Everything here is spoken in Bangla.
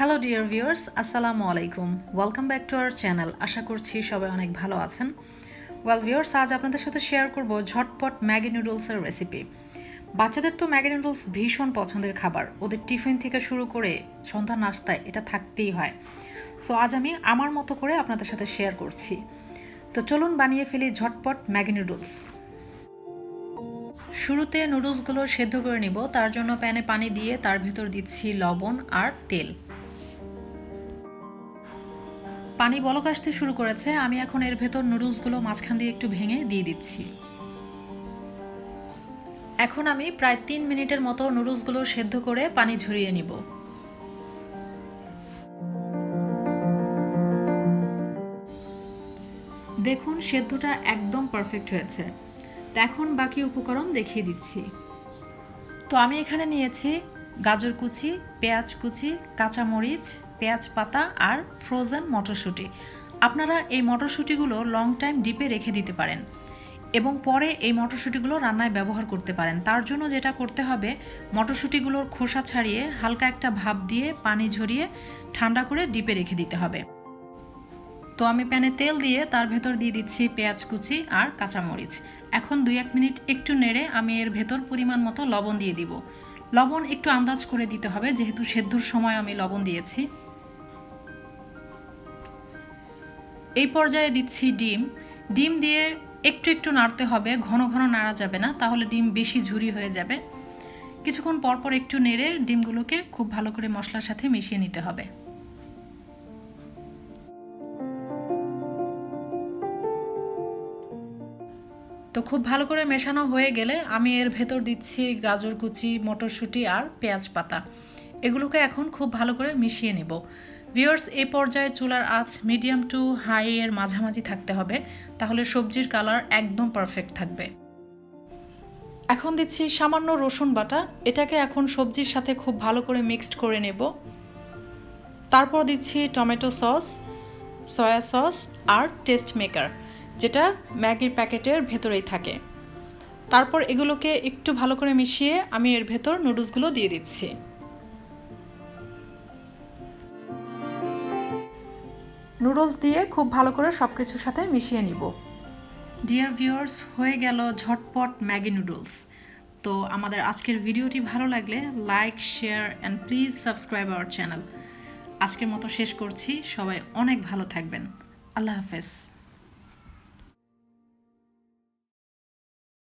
হ্যালো ডিয়ার ভিউয়ার্স, আসসালামু আলাইকুম। Welcome back to our channel. আশা করছি সবাই অনেক ভালো আছেন। ভিউয়ার্স, আজ আপনাদের সাথে শেয়ার করব ঝটপট ম্যাগি নুডলসের রেসিপি। বাচ্চাদের তো ম্যাগি নুডলস ভীষণ পছন্দের খাবার। ওদের টিফিন থেকে শুরু করে সন্ধ্যা নাস্তায় এটা থাকতেই হয়। সো আজ আমি আমার মতো করে আপনাদের সাথে শেয়ার করছি। তো চলুন বানিয়ে ফেলি ঝটপট ম্যাগি নুডলস। শুরুতে নুডলসগুলো সেদ্ধ করে নিব। তার জন্য প্যানে পানি দিয়ে তার ভেতর দিচ্ছি লবণ আর তেল। পানি বলক আসতে শুরু করেছে। আমি এখন এর ভেতর নুডলসগুলো মাঝখান দিয়ে একটু ভেঙে দিয়ে দিচ্ছি। এখন আমি প্রায় 3 মিনিটের মতো নুডলসগুলো সেদ্ধ করে পানি ঝরিয়ে নিব। দেখুন সেদ্ধটা একদম পারফেক্ট হয়েছে। তো এখন বাকি উপকরণ দেখিয়ে দিচ্ছি। তো আমি এখানে নিয়েছি গাজর কুচি, পেঁয়াজ কুচি, কাঁচামরিচ, পেঁয়াজ পাতা আর ফ্রোজেন মটরশুঁটি। আপনারা এই মটরশুঁটিগুলো লং টাইম ডিপে রেখে দিতে পারেন এবং পরে এই মটরশুঁটিগুলো রান্নায় ব্যবহার করতে পারেন। তার জন্য যেটা করতে হবে, মটরশুঁটিগুলোর খোসা ছাড়িয়ে হালকা একটা ভাপ দিয়ে পানি ঝরিয়ে ঠান্ডা করে ডিপে রেখে দিতে হবে। তো আমি প্যানে তেল দিয়ে তার ভেতর দিয়ে দিচ্ছি পেঁয়াজ কুচি আর কাঁচামরিচ। এখন 2-1 মিনিট একটু নেড়ে আমি এর ভেতর পরিমাণ মতো লবণ দিয়ে দিব। লবণ একটু আন্দাজ করে দিতে হবে, যেহেতু সেদ্ধর সময় আমি লবণ দিয়েছি। এই পর্যায়ে দিচ্ছি ডিম। ডিম দিয়ে একটু একটু নাড়তে হবে, ঘন ঘন নাড়া যাবে না, তাহলে ডিম বেশি ঝুরি হয়ে যাবে। কিছুক্ষণ পরপর একটু নেড়ে ডিমগুলোকে খুব ভালো করে মশলার সাথে মিশিয়ে নিতে হবে। তো খুব ভালো করে মেশানো হয়ে গেলে আমি এর ভেতর দিচ্ছি গাজর কুচি, মটরশুঁটি আর পেঁয়াজ পাতা। এগুলোকে এখন খুব ভালো করে মিশিয়ে নেব। ভিউয়ার্স, এই পর্যায়ে চুলার আঁচ মিডিয়াম টু হাই এর মাঝামাঝি থাকতে হবে, তাহলে সবজির কালার একদম পারফেক্ট থাকবে। এখন দিচ্ছি সামান্য রসুন বাটা। এটাকে এখন সবজির সাথে খুব ভালো করে মিক্সড করে নেব। তারপর দিচ্ছি টমেটো সস, সয়া সস আর টেস্ট মেকার, যেটা ম্যাগির প্যাকেটের ভেতরেই থাকে। তারপর এগুলোকে একটু ভালো করে মিশিয়ে আমি এর ভেতর নুডলসগুলো দিয়ে দিচ্ছি। নুডলস দিয়ে খুব ভালো করে সব কিছুর সাথে মিশিয়ে নিব। ডিয়ার ভিউয়ার্স, হয়ে গেল ঝটপট ম্যাগি নুডলস। তো আমাদের আজকের ভিডিওটি ভালো লাগলে like, share and please subscribe our channel. আজকের মতো শেষ করছি। সবাই অনেক ভালো থাকবেন। আল্লাহ হাফেজ।